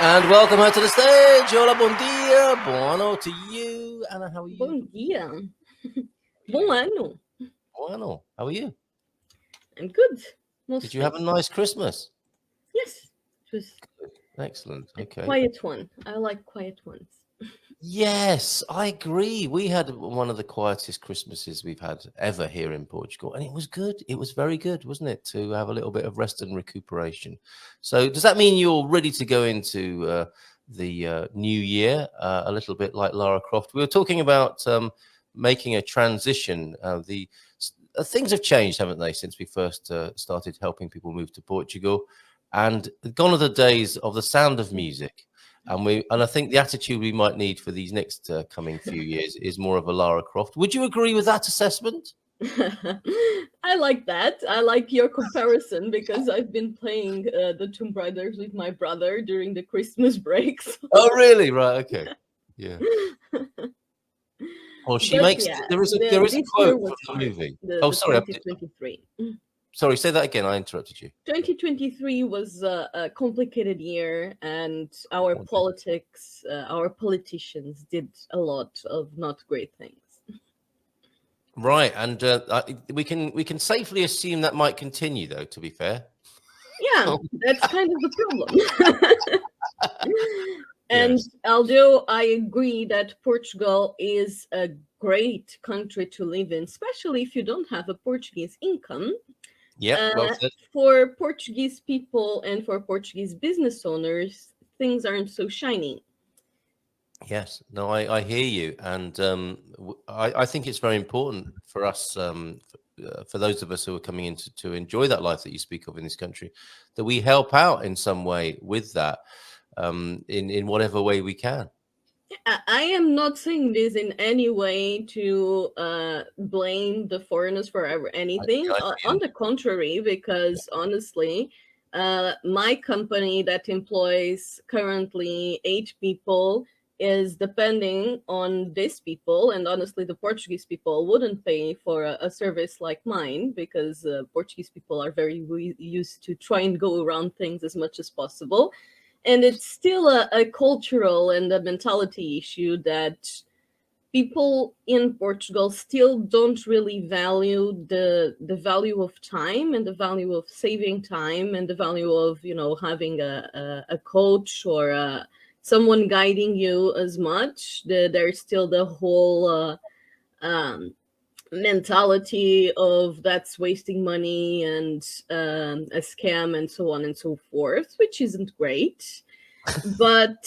And welcome her to the stage. Hola, bon dia, buono to you. Anna, how are you? Bom dia. Bom ano. Buono. How are you? I'm good. Mostly. Did you have a nice Christmas? Yes. It was Excellent. Okay. a quiet one. I like quiet ones. Yes, I agree. We had one of the quietest Christmases we've had ever here in Portugal, and it was good. It was very good, wasn't it, to have a little bit of rest and recuperation. So does that mean you're ready to go into the new year a little bit like Lara Croft? We were talking about making a transition. Things have changed, haven't they, since we first started helping people move to Portugal, and gone are the days of the sound of music. And I think the attitude we might need for these next coming few years is more of a Lara Croft. Would you agree with that assessment? I like that. I like your comparison because I've been playing the Tomb Raiders with my brother during the Christmas breaks. Oh, really? Right. Okay. Yeah. Well, she But makes. yeah, There is a this quote year from was the hard. movie. The Sorry. 2023. Sorry. Say that again. I interrupted you. 2023 was a complicated year, and our politics, our politicians did a lot of not great things. Right, and we can safely assume that might continue, though. To be fair. Yeah, that's kind of the problem. And yes. Although I agree that Portugal is a great country to live in, especially if you don't have a Portuguese income. Yeah, for Portuguese people and for Portuguese business owners, things aren't so shiny. Yes, no, I hear you, and I think it's very important for us, for those of us who are coming in to enjoy that life that you speak of in this country, that we help out in some way with that, in whatever way we can. I am not saying this in any way to blame the foreigners for anything. On the contrary, because honestly, my company that employs currently 8 people is depending on these people. And honestly, the Portuguese people wouldn't pay for a service like mine because Portuguese people are very used to try and go around things as much as possible. And it's still a cultural and a mentality issue that people in Portugal still don't really value the value of time and the value of saving time and the value of, having a coach or someone guiding you as much. There's still the whole mentality of that's wasting money and a scam and so on and so forth, which isn't great. But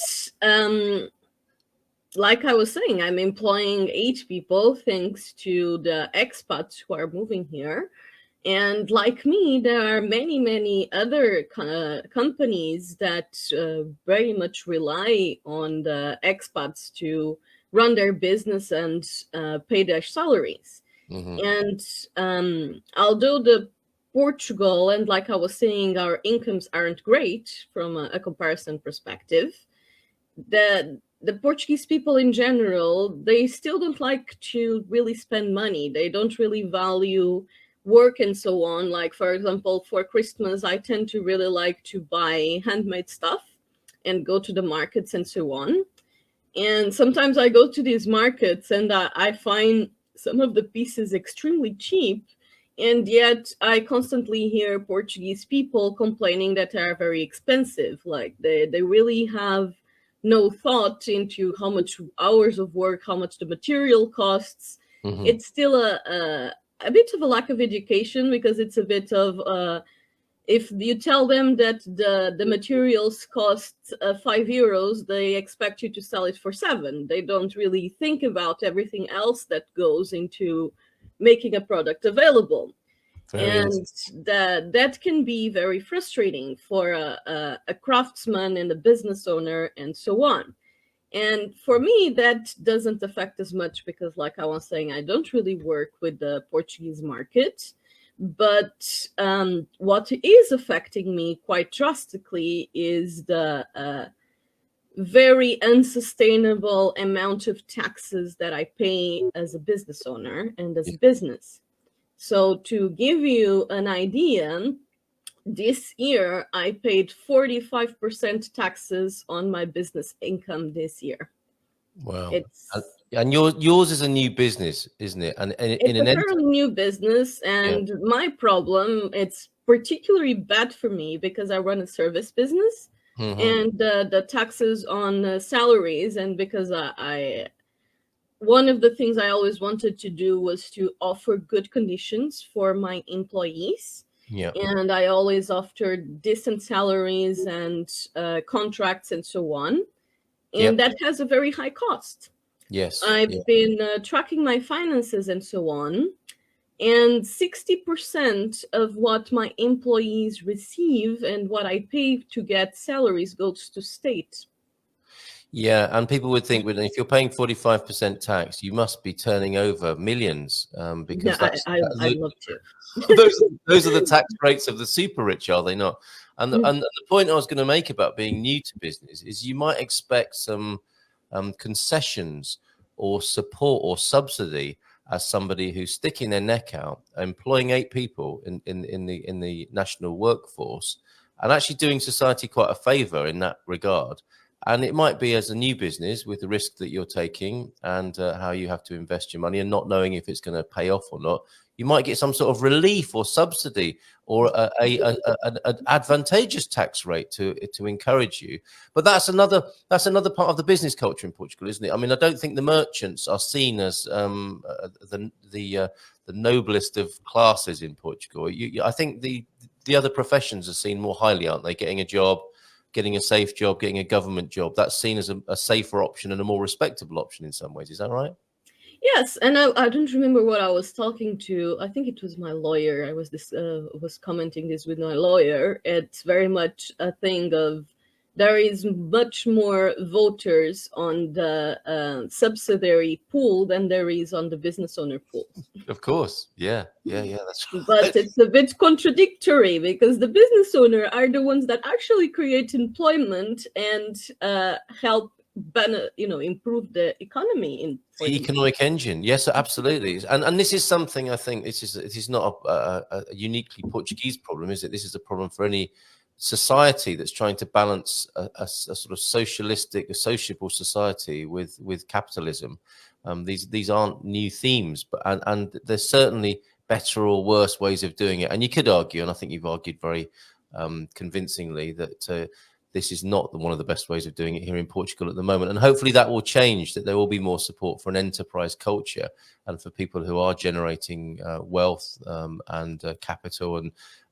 like I was saying, I'm employing 8 people thanks to the expats who are moving here. And like me, there are many other companies that very much rely on the expats to run their business and pay their salaries. Mm-hmm. And although the Portugal, and like I was saying, our incomes aren't great from a comparison perspective, the Portuguese people in general, they still don't like to really spend money. They don't really value work and so on. Like, for example, for Christmas, I tend to really like to buy handmade stuff and go to the markets and so on. And sometimes I go to these markets and I find some of the pieces extremely cheap, and yet I constantly hear Portuguese people complaining that they are very expensive. Like they really have no thought into how much hours of work, how much the material costs. Mm-hmm. It's still a bit of a lack of education, because it's a bit of if you tell them that the materials cost €5, they expect you to sell it for 7. They don't really think about everything else that goes into making a product available. And that can be very frustrating for a craftsman and a business owner and so on. And for me, that doesn't affect as much because, like I was saying, I don't really work with the Portuguese market. But what is affecting me quite drastically is the very unsustainable amount of taxes that I pay as a business owner and as a business. So to give you an idea, this year I paid 45% taxes on my business income this year. Wow. It's And yours is a new business, isn't it? And in it's an a fairly new business, yeah. and my problem, it's particularly bad for me because I run a service business, Mm-hmm. and the taxes on salaries, and because I one of the things I always wanted to do was to offer good conditions for my employees. Yeah. And I always offered decent salaries and contracts and so on. And Yep. that has a very high cost. Yes. Yeah. I've been tracking my finances and so on. And 60% of what my employees receive and what I pay to get salaries goes to state. Yeah, and people would think, well, if you're paying 45% tax, you must be turning over millions, Yeah, because that's I'd love to. those are the tax rates of the super rich, are they not? And the point I was going to make about being new to business is you might expect some concessions or support or subsidy as somebody who's sticking their neck out, employing 8 people in the national workforce, and actually doing society quite a favor in that regard. And it might be as a new business with the risk that you're taking and how you have to invest your money and not knowing if it's going to pay off or not. You might get some sort of relief or subsidy or an advantageous tax rate to encourage you. But that's another part of the business culture in Portugal, isn't it? I mean, I don't think the merchants are seen as the noblest of classes in Portugal. I think the other professions are seen more highly, aren't they? Getting a job, getting a safe job, getting a government job, that's seen as a safer option and a more respectable option in some ways. Is that right? Yes, and I don't remember what I was talking to. I think it was my lawyer. I was commenting this with my lawyer. It's very much a thing of there is much more voters on the subsidiary pool than there is on the business owner pool. Of course. Yeah. That's But right. it's a bit contradictory because the business owner are the ones that actually create employment and help improve the economy in The Portugal. economic engine, yes, absolutely, and this is something I think it is not a uniquely Portuguese problem, is it? This is a problem for any society that's trying to balance a sort of socialistic, a sociable society with capitalism. These aren't new themes, but and there's certainly better or worse ways of doing it. And you could argue, and I think you've argued very convincingly, that this is not one of the best ways of doing it here in Portugal at the moment. And hopefully that will change, that there will be more support for an enterprise culture and for people who are generating wealth and capital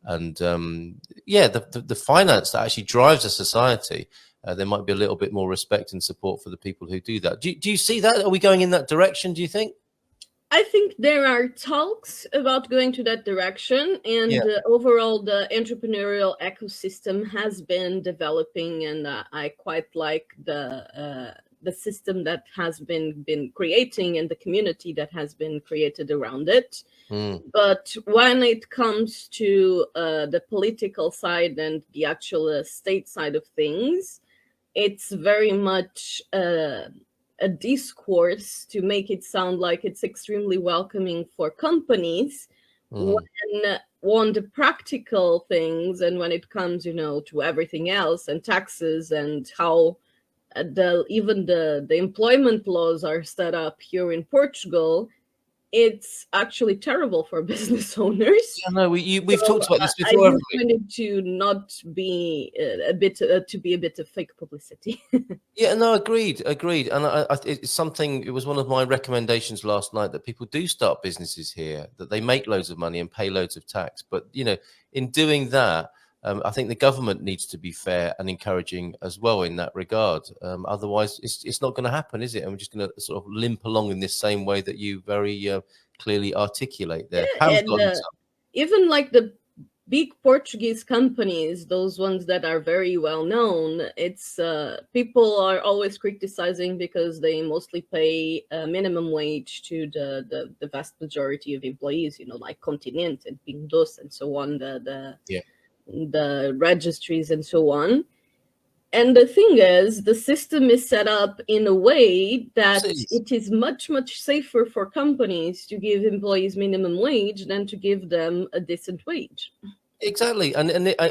and the finance that actually drives a society. There might be a little bit more respect and support for the people who do that. Do you see that? Are we going in that direction, do you think? I think there are talks about going to that direction, and overall the entrepreneurial ecosystem has been developing, and I quite like the system that has been creating and the community that has been created around it. But when it comes to the political side and the actual state side of things, it's very much a discourse to make it sound like it's extremely welcoming for companies, when on the practical things and when it comes, to everything else and taxes and how even the employment laws are set up here in Portugal, it's actually terrible for business owners. Yeah, no, we've talked about this I before. do find it to not be a bit of fake publicity. Yeah, no, agreed. And it's something, it was one of my recommendations last night that people do start businesses here, that they make loads of money and pay loads of tax. But, in doing that, I think the government needs to be fair and encouraging as well in that regard. Otherwise, it's not going to happen, is it? And we're just going to sort of limp along in this same way that you very clearly articulate there. Yeah, and even like the big Portuguese companies, those ones that are very well known, it's people are always criticizing because they mostly pay minimum wage to the vast majority of employees, like Continente and Pindos and so on, the registries and so on. And the thing is, the system is set up in a way that it is much, much safer for companies to give employees minimum wage than to give them a decent wage. Exactly,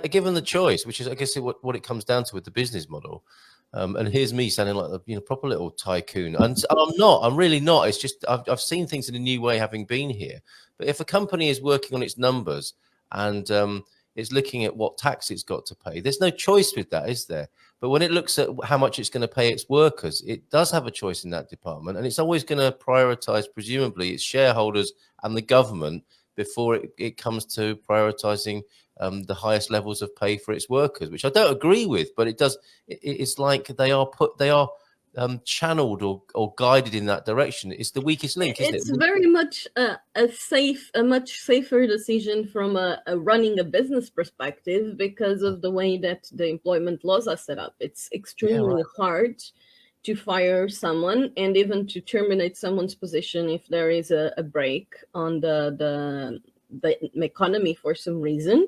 given the choice, which is, I guess, what it comes down to with the business model. And here's me sounding like a proper little tycoon, and I'm not. I'm really not. It's just I've seen things in a new way, having been here. But if a company is working on its numbers and it's looking at what tax it's got to pay, there's no choice with that, is there? But when it looks at how much it's going to pay its workers, it does have a choice in that department, and it's always going to prioritize, presumably, its shareholders and the government before it comes to prioritizing the highest levels of pay for its workers, which I don't agree with, but it does. It's like they are channeled or guided in that direction. It's the weakest link, isn't it? It's very much a much safer decision from a running a business perspective because of the way that the employment laws are set up. It's extremely hard to fire someone and even to terminate someone's position if there is a break on the economy for some reason.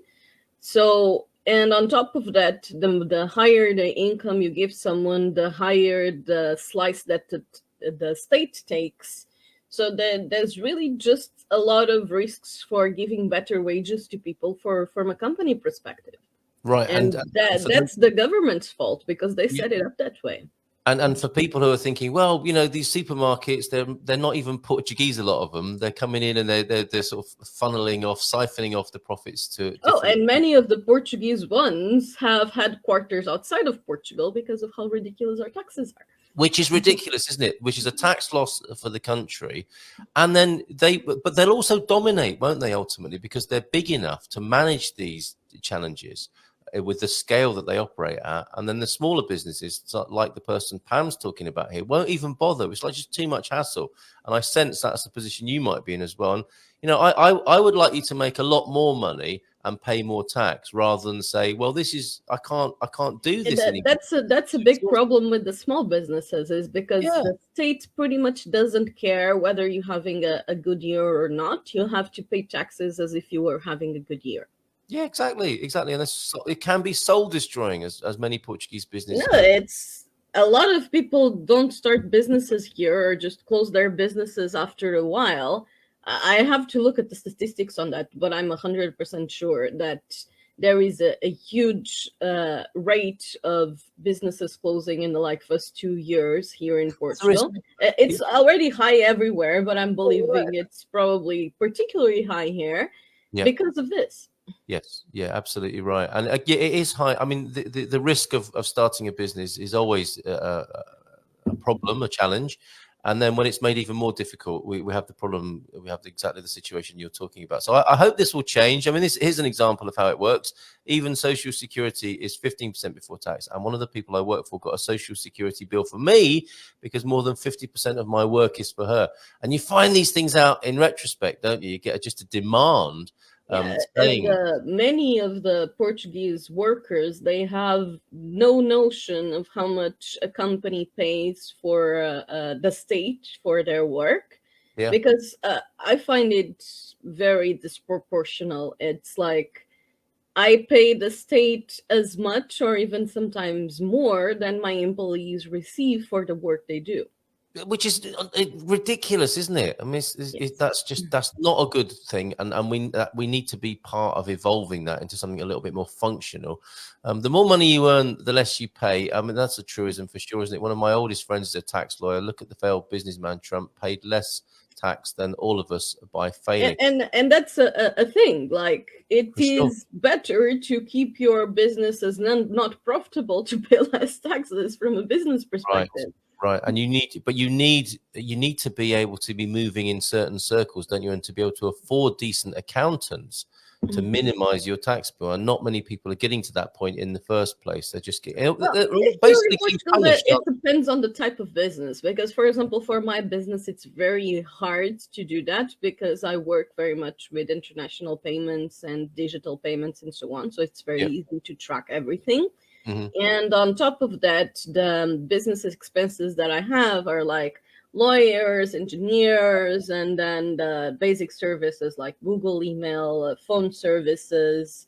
So, and on top of that, the higher the income you give someone, the higher the slice that the state takes. So there's really just a lot of risks for giving better wages to people from a company perspective. Right. And that's the government's fault because they set it up that way. And for people who are thinking, well, these supermarkets, they're not even Portuguese, a lot of them. They're coming in and they're sort of siphoning off the profits to. And many of the Portuguese ones have headquarters outside of Portugal because of how ridiculous our taxes are. Which is ridiculous, isn't it? Which is a tax loss for the country. And then but they'll also dominate, won't they, ultimately, because they're big enough to manage these challenges with the scale that they operate at. And then the smaller businesses, like the person Pam's talking about here, won't even bother. It's like just too much hassle. And I sense that's the position you might be in as well. And, I would like you to make a lot more money and pay more tax rather than say, well, I can't do this anymore. That's a big problem with the small businesses, is because the state pretty much doesn't care whether you're having a good year or not. You have to pay taxes as if you were having a good year. Yeah, exactly. And it can be soul destroying, as many Portuguese businesses. No, it's a lot of people don't start businesses here or just close their businesses after a while. I have to look at the statistics on that, but I'm 100% sure that there is a huge rate of businesses closing in the first 2 years here in Portugal. It's already high everywhere, but I'm believing it's probably particularly high here because of this. Yes, yeah, absolutely right. And it is high. I mean, the risk of starting a business is always a problem, a challenge. And then when it's made even more difficult, we have the problem, we have exactly the situation you're talking about. So I hope this will change. I mean, here's an example of how it works. Even Social Security is 15% before tax. And one of the people I work for got a Social Security bill for me because more than 50% of my work is for her. And you find these things out in retrospect, don't you? You get just a demand. Many of the Portuguese workers, they have no notion of how much a company pays for the state for their work, because I find it very disproportional. It's like I pay the state as much or even sometimes more than my employees receive for the work they do. Which is ridiculous, isn't it? I mean, that's not a good thing, and we need to be part of evolving that into something a little bit more functional. The more money you earn, the less you pay. I mean, that's a truism for sure, isn't it? One of my oldest friends is a tax lawyer. Look at the failed businessman Trump, paid less tax than all of us by failing. And that's a thing. Like, it is better to keep your business as not profitable to pay less taxes from a business perspective. Right, and you need to be able to be moving in certain circles, don't you? And to be able to afford decent accountants to minimize your tax bill. And not many people are getting to that point in the first place. They're just getting it depends on the type of business. Because, for example, for my business, it's very hard to do that because I work very much with international payments and digital payments and so on. So it's very easy to track everything. Mm-hmm. And on top of that, the business expenses that I have are like lawyers, engineers, and then the basic services like Google email, phone services.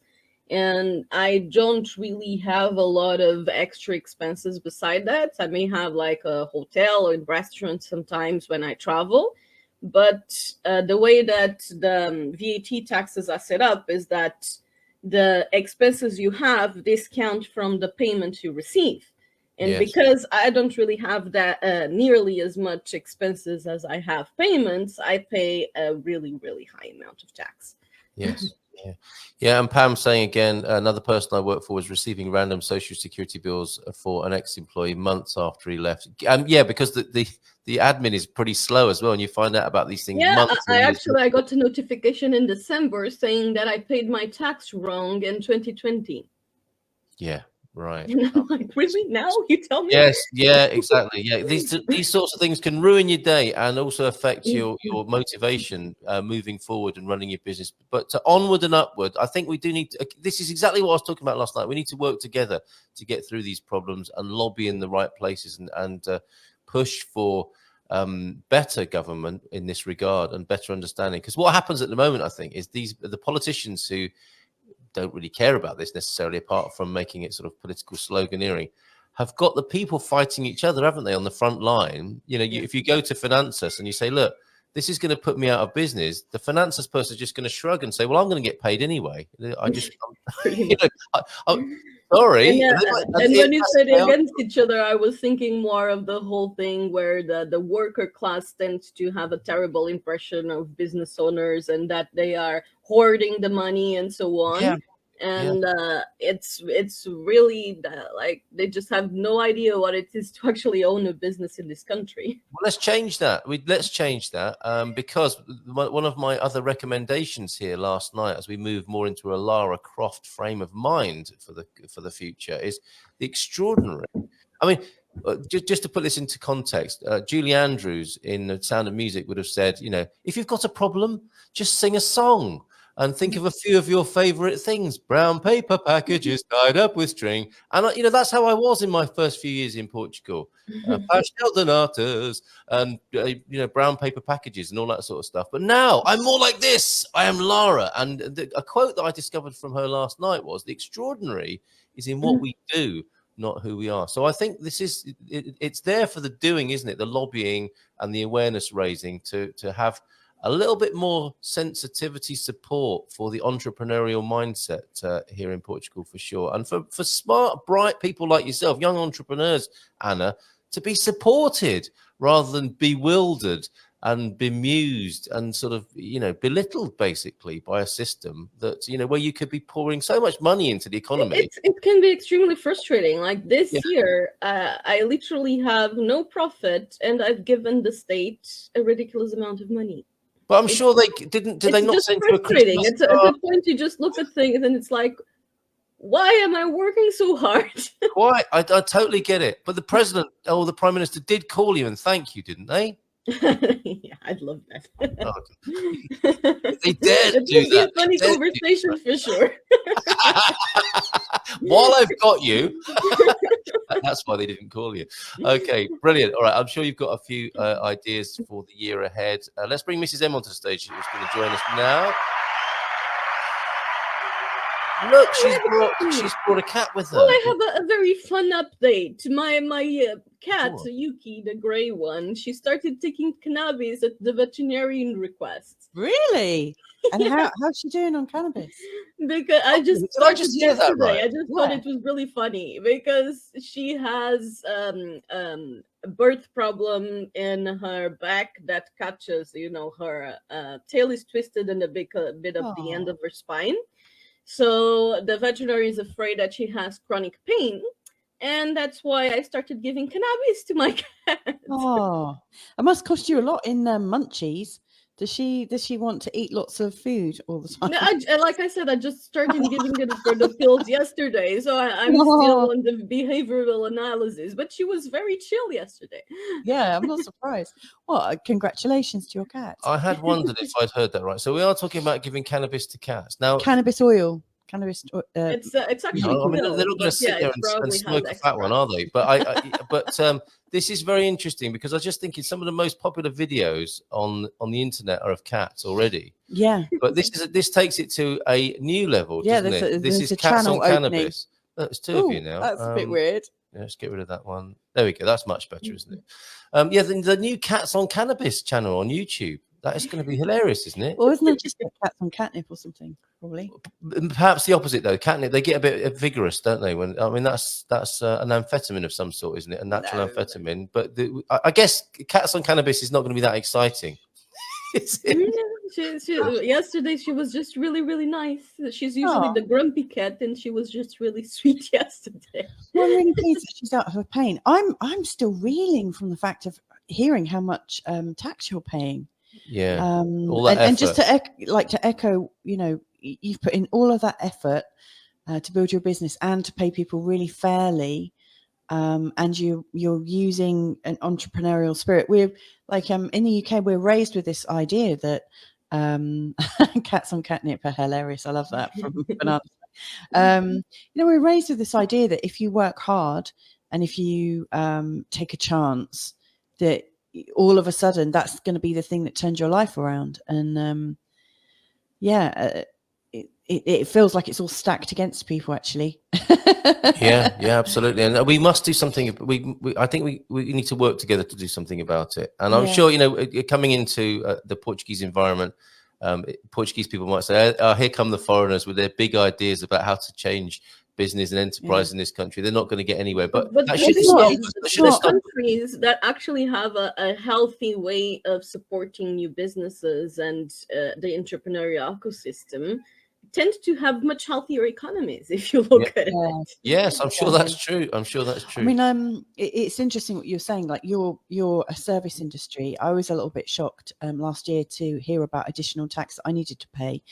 And I don't really have a lot of extra expenses beside that. I may have like a hotel or restaurant sometimes when I travel. But the way that the VAT taxes are set up is that the expenses you have discount from the payment you receive. And Yes. because I don't really have that nearly as much expenses as I have payments, I pay a really, really high amount of tax. Yes. Yeah. And Pam saying again, another person I work for was receiving random social security bills for an ex-employee months after he left. Yeah, because the admin is pretty slow as well, and you find out about these things Yeah, months. I got a notification in December saying that I paid my tax wrong in 2020. Yeah. Right. And I'm like, really? Now you tell me? Yes, yeah, exactly. Yeah, these sorts of things can ruin your day and also affect your motivation moving forward and running your business. But to onward and upward, I think we do need to, this is exactly what I was talking about last night. We need to work together to get through these problems and lobby in the right places and push for better government in this regard and better understanding. Because what happens at the moment, I think, is the politicians who don't really care about this necessarily, apart from making it sort of political sloganeering, have got the people fighting each other, haven't they, on the front line? You know, if you go to Finances and you say, look, this is going to put me out of business, the Finances person is just going to shrug and say, well, I'm going to get paid anyway. I'm sorry. And when you said against each other, I was thinking more of the whole thing where the worker class tends to have a terrible impression of business owners and that they are hoarding the money and so on. Yeah. And it's really like they just have no idea what it is to actually own a business in this country. Well, let's change that. Let's change that because one of my other recommendations here last night, as we move more into a Lara Croft frame of mind for the future, is the extraordinary. I mean, just to put this into context, Julie Andrews in The Sound of Music would have said, you know, if you've got a problem, just sing a song. And think of a few of your favorite things: brown paper packages tied up with string. And, you know, that's how I was in my first few years in Portugal. Pastel de natas and, you know, brown paper packages and all that sort of stuff. But now I'm more like this. I am Lara. And a quote that I discovered from her last night was, the extraordinary is in what we do, not who we are. So I think this is, it's there for the doing, isn't it? The lobbying and the awareness raising to have a little bit more sensitivity support for the entrepreneurial mindset here in Portugal, for sure. And for smart, bright people like yourself, young entrepreneurs, Anna, to be supported rather than bewildered and bemused and sort of, you know, belittled basically by a system that, you know, where you could be pouring so much money into the economy. It can be extremely frustrating. Like this year, I literally have no profit and I've given the state a ridiculous amount of money. But I'm sure they didn't. Did they not send you a Christmas card? At the point you just look at things and it's like, why am I working so hard? Why? I totally get it. But the president or the prime minister did call you and thank you, didn't they? Yeah, I'd love that. They dared do that. A funny conversation for sure. While I've got you, that's why they didn't call you. Okay, brilliant. All right, I'm sure you've got a few ideas for the year ahead. Let's bring Mrs. M onto the stage, who's going to join us now. Look, she's brought a cat with her. Well, I have a very fun update. My cat, Yuki, the gray one, she started taking cannabis at the veterinarian request. Really? And how's she doing on cannabis? Because I just started yesterday. Right? I just thought it was really funny because she has a birth problem in her back that catches, you know, her tail is twisted and a bit of the end of her spine. So the veterinary is afraid that she has chronic pain, and that's why I started giving cannabis to my cat. Oh, it must cost you a lot in munchies. Does she want to eat lots of food all the time? No, like I said, I just started giving it for the pills yesterday, so I'm still on the behavioral analysis. But she was very chill yesterday. Yeah, I'm not surprised. Well, congratulations to your cat. I had wondered if I'd heard that right. So we are talking about giving cannabis to cats now. Cannabis oil. Cannabis. It's actually. No, I mean, they're not going to sit there and smoke a fat one, are they? But this is very interesting because I was just thinking some of the most popular videos on the internet are of cats already. Yeah. But this takes it to a new level. Yeah, doesn't it? This is cats on opening. cannabis. There's two of you now. That's a bit weird. Yeah, let's get rid of that one. There we go. That's much better, isn't it? Yeah, the new Cats on Cannabis channel on YouTube. That is going to be hilarious, isn't it? Or isn't it just like cats on catnip or something? Probably. Perhaps the opposite though. Catnip, they get a bit vigorous, don't they? When I mean, that's an amphetamine of some sort, isn't it? A natural amphetamine. But I guess cats on cannabis is not going to be that exciting. Is it? Yesterday she was just really, really nice. She's usually the grumpy cat, and she was just really sweet yesterday. Well, I'm really pleased that she's out of her pain. I'm still reeling from the fact of hearing how much tax you're paying. Yeah, all that and just to echo, you know, you've put in all of that effort to build your business and to pay people really fairly, and you're using an entrepreneurial spirit. We're like in the UK, we're raised with this idea that cats on catnip are hilarious. I love that from Banana. You know, we're raised with this idea that if you work hard and if you take a chance, that all of a sudden that's going to be the thing that turns your life around. And it feels like it's all stacked against people, actually. yeah, absolutely. And we must do something. I think we need to work together to do something about it. And I'm sure, you know, coming into the Portuguese environment, Portuguese people might say, here come the foreigners with their big ideas about how to change business and enterprise in this country. They're not going to get anywhere. But that shouldn't stop us. Countries that actually have a healthy way of supporting new businesses and the entrepreneurial ecosystem tend to have much healthier economies, if you look at it. Yes, I'm sure that's true. I mean, it's interesting what you're saying. Like you're a service industry. I was a little bit shocked last year to hear about additional tax that I needed to pay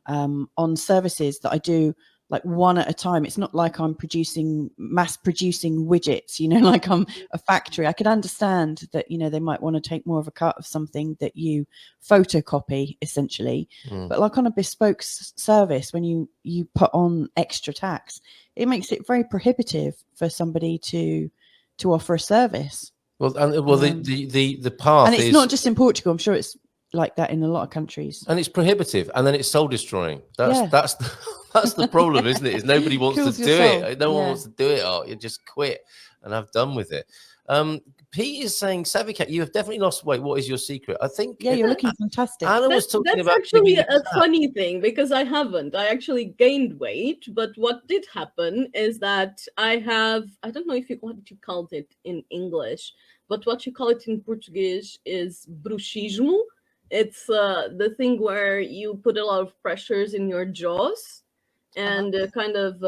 on services that I do, like one at a time. It's not like I'm mass producing widgets, you know, like I'm a factory. I could understand that, you know, they might want to take more of a cut of something that you photocopy essentially, but like on a bespoke service, when you put on extra tax, it makes it very prohibitive for somebody to offer a service. Well, the path, and it's not just in Portugal. I'm sure it's like that in a lot of countries, and it's prohibitive, and then it's soul destroying. That's the problem, isn't it? Is nobody wants to do it. No one wants to do it. You just quit and have done with it. Pete is saying, Savvy Cat, you have definitely lost weight. What is your secret? I think you're looking fantastic. Anna was talking about actually a funny thing, because I haven't. I actually gained weight, but what did happen is that I don't know what you called it in English, but what you call it in Portuguese is bruxismo. It's the thing where you put a lot of pressures in your jaws and kind of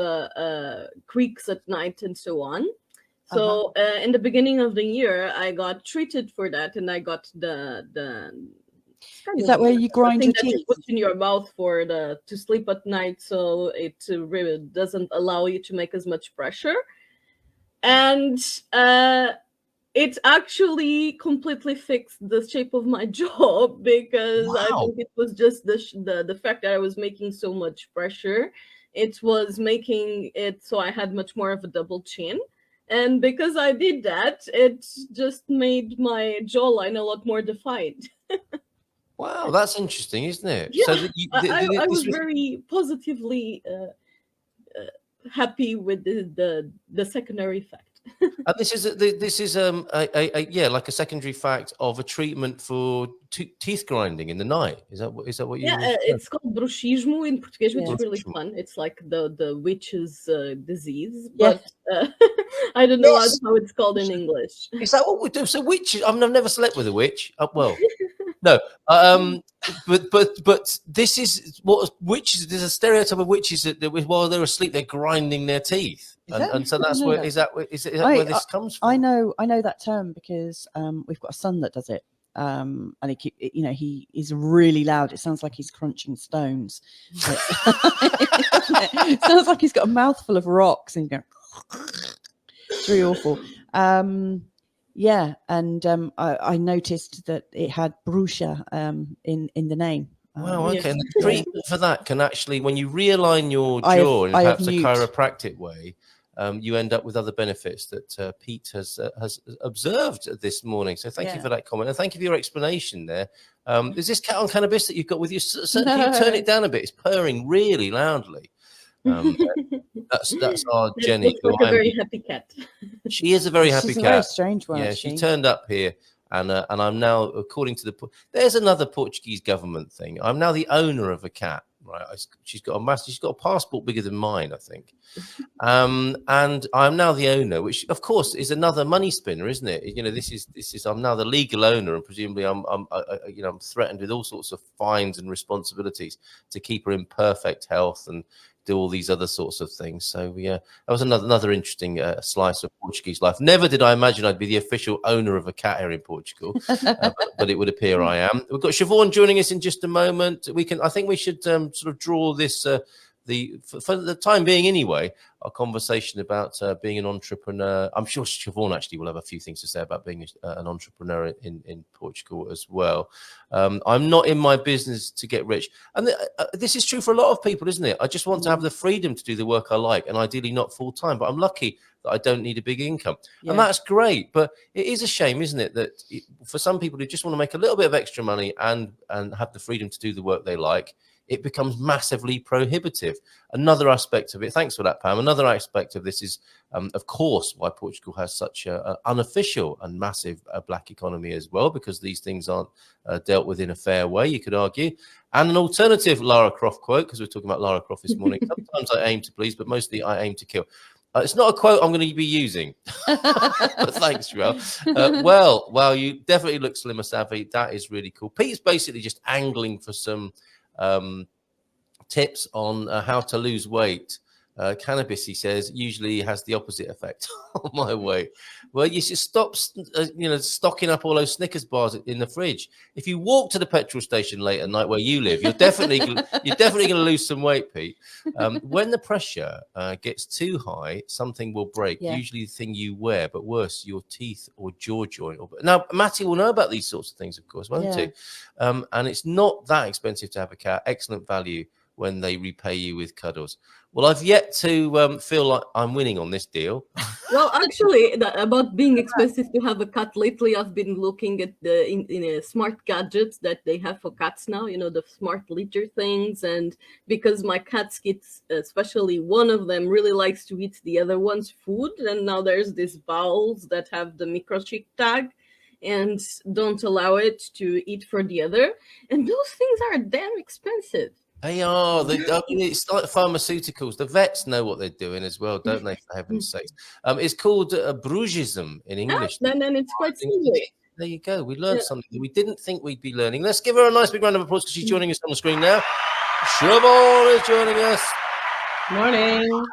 creaks at night and so on. So in the beginning of the year, I got treated for that, and I got the is that where you grind your teeth? You put in your mouth for to sleep at night, so it really doesn't allow you to make as much pressure. And it actually completely fixed the shape of my jaw, because I think it was just the fact that I was making so much pressure. It was making it so I had much more of a double chin. And because I did that, it just made my jawline a lot more defined. Wow, that's interesting, isn't it? Yeah, so I was very positively happy with the secondary effect. And this is like a secondary fact of a treatment for teeth grinding in the night. Is that what you? Yeah, it's called bruxismo in Portuguese, which is really fun. It's like the witch's disease, but I don't know how it's called in English. Is that what we do? So witches? I mean, I've never slept with a witch. Well, no. But this is what witches. There's a stereotype of witches that while they're asleep, they're grinding their teeth. And so that's where where this comes from? I know that term because we've got a son that does it, and he is really loud. It sounds like he's crunching stones. It sounds like he's got a mouthful of rocks and going. It's really awful. I noticed that it had bruxa in the name. Wow, okay. And the treatment for that can actually, when you realign your jaw in perhaps a chiropractic way, you end up with other benefits that Pete has observed this morning. So thank you for that comment. And thank you for your explanation there. Is this cat on cannabis that you've got with you? Can you turn it down a bit? It's purring really loudly. That's our Jenny. Looks like a very happy cat. She is a very happy cat. She's a very strange one. Yeah, she turned up here. and I'm now, according to there's another Portuguese government thing. I'm now the owner of a cat. Right, she's got a passport bigger than mine, I think, and I'm now the owner, which of course is another money spinner, isn't it? You know, this is I'm now the legal owner, and presumably I'm threatened with all sorts of fines and responsibilities to keep her in perfect health and do all these other sorts of things. So yeah, that was another interesting slice of Portuguese life. Never did I imagine I'd be the official owner of a cat here in Portugal, but it would appear I am. We've got Siobhan joining us in just a moment. I think we should sort of draw this for the time being anyway, our conversation about being an entrepreneur. I'm sure Siobhan actually will have a few things to say about being an entrepreneur in Portugal as well. I'm not in my business to get rich. And this is true for a lot of people, isn't it? I just want to have the freedom to do the work I like, and ideally not full time, but I'm lucky that I don't need a big income. Yeah. And that's great. But it is a shame, isn't it, that for some people who just want to make a little bit of extra money and have the freedom to do the work they like, it becomes massively prohibitive. Another aspect of it, thanks for that, Pam, another aspect of this is, of course, why Portugal has such an unofficial and massive black economy as well, because these things aren't dealt with in a fair way, you could argue. And an alternative Lara Croft quote, because we're talking about Lara Croft this morning. Sometimes I aim to please, but mostly I aim to kill. It's not a quote I'm going to be using, but thanks, Joelle. Well, you definitely look slimmer savvy. That is really cool. Pete's basically just angling for some tips on how to lose weight. Cannabis, he says, usually has the opposite effect on my weight. Well, you should stop, stocking up all those Snickers bars in the fridge. If you walk to the petrol station late at night where you live, you're definitely going to lose some weight, Pete. When the pressure gets too high, something will break. Yeah. Usually the thing you wear, but worse, your teeth or jaw joint. Now, Matty will know about these sorts of things, of course, won't he? And it's not that expensive to have a cat. Excellent value when they repay you with cuddles. Well, I've yet to feel like I'm winning on this deal. Well, actually, about being expensive to have a cat, lately I've been looking at the smart gadgets that they have for cats now, the smart litter things. And because my cat's kids, especially one of them, really likes to eat the other one's food. And now there's these bowls that have the microchip tag and don't allow it to eat for the other. And those things are damn expensive. They are. It's like pharmaceuticals. The vets know what they're doing as well, don't they? For heaven's sakes. It's called brugism in English. And then it's quite silly. There you go. We learned something that we didn't think we'd be learning. Let's give her a nice big round of applause because she's joining us on the screen now. Siobhan is joining us. Morning.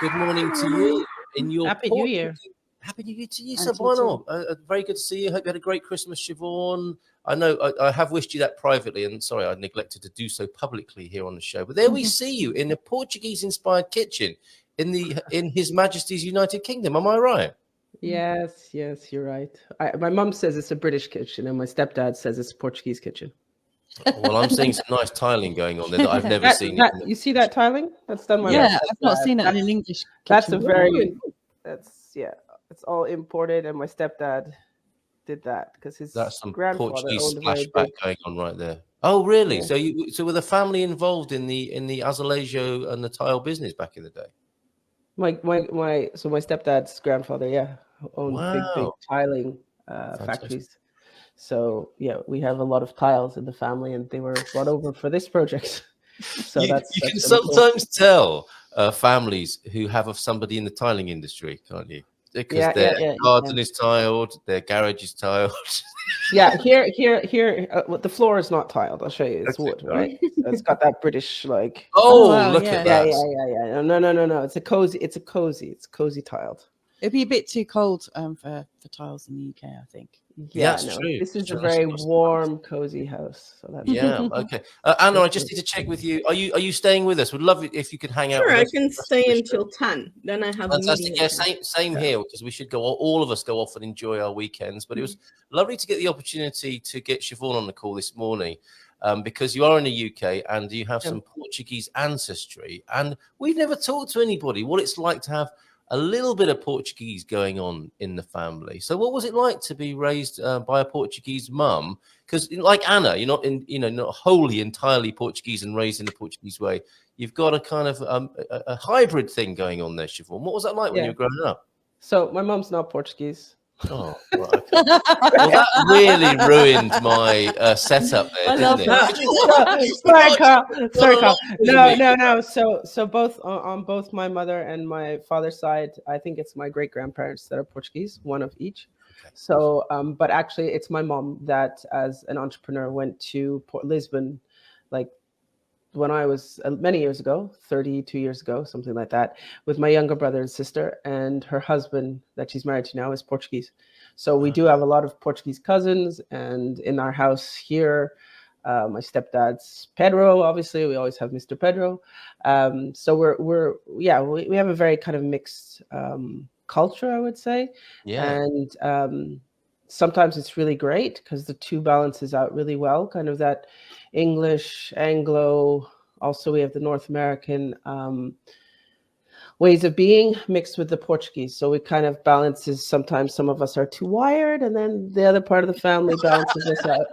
Good morning to you. In your Happy New Year. Happy New Year to you, Siobhan. Very good to see you. Hope you had a great Christmas, Siobhan. I know I have wished you that privately, and sorry I neglected to do so publicly here on the show. But there we see you in a Portuguese-inspired kitchen in His Majesty's United Kingdom. Am I right? Yes, you're right. My mum says it's a British kitchen, and my stepdad says it's a Portuguese kitchen. Well, I'm seeing some nice tiling going on there that I've never seen. You see that tiling? That's done by I've not seen it in an English kitchen. It's all imported, and my stepdad did that because his grandfather Portuguese splashback going on right there. Oh, really? Yeah. So were the family involved in the azulejo and the tile business back in the day? My stepdad's grandfather, owned big tiling factories. So we have a lot of tiles in the family, and they were brought over for this project. So you can sometimes tell families who have somebody in the tiling industry, can't you? Because their garden is tiled, their garage is tiled. Here, the floor is not tiled. I'll show you. It's wood, right? So it's got that British like. Look at that. Yeah. No. It's cozy tiled. It'd be a bit too cold for tiles in the UK, I think. Yeah, that's true. This is a very warm, cozy house. So that's okay. Anna, I just need to check with you. Are you staying with us? Would love it if you could hang out. Sure, with I us can stay until 10. Then I have fantastic. a meeting. Yeah, same here, because we should all of us go off and enjoy our weekends. But it was lovely to get the opportunity to get Siobhan on the call this morning. Because you are in the UK and you have some Portuguese ancestry, and we've never talked to anybody what it's like to have a little bit of Portuguese going on in the family. So what was it like to be raised by a Portuguese mum? Because like Anna, you're not not wholly entirely Portuguese and raised in the Portuguese way. You've got a kind of a hybrid thing going on there, Siobhan. What was that like when you were growing up? So my mum's not Portuguese. Oh, right, okay. Well, that really ruined my setup there, didn't it? Sorry, Carl. Sorry, Carl. With me. No. So both on both my mother and my father's side, I think it's my great grandparents that are Portuguese, one of each. Okay. So, but actually, it's my mom that, as an entrepreneur, went to Lisbon, like when I was many years ago, 32 years ago, something like that, with my younger brother and sister, and her husband that she's married to now is Portuguese. So we do have a lot of Portuguese cousins, and in our house here, my stepdad's Pedro. Obviously, we always have Mr. Pedro. So we have a very kind of mixed culture, I would say. Yeah. And sometimes it's really great because the two balances out really well, kind of that English, Anglo. Also, we have the North American ways of being mixed with the Portuguese. So it kind of balances. Sometimes some of us are too wired, and then the other part of the family balances us out.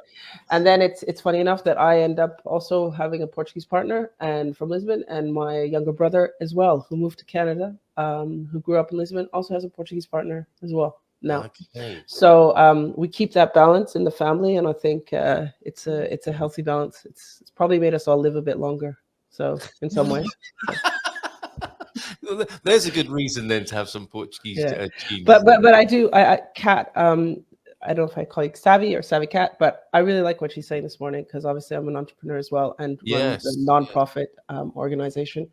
And then it's funny enough that I end up also having a Portuguese partner and from Lisbon, and my younger brother as well, who moved to Canada, who grew up in Lisbon, also has a Portuguese partner as well now. Okay. So we keep that balance in the family, and I think it's a healthy balance. It's probably made us all live a bit longer. So in some ways. Well, there's a good reason then to have some Portuguese genes. But Kat, I don't know if I call you Savvy or Savvy Cat, but I really like what she's saying this morning, because obviously I'm an entrepreneur as well and run the nonprofit organization.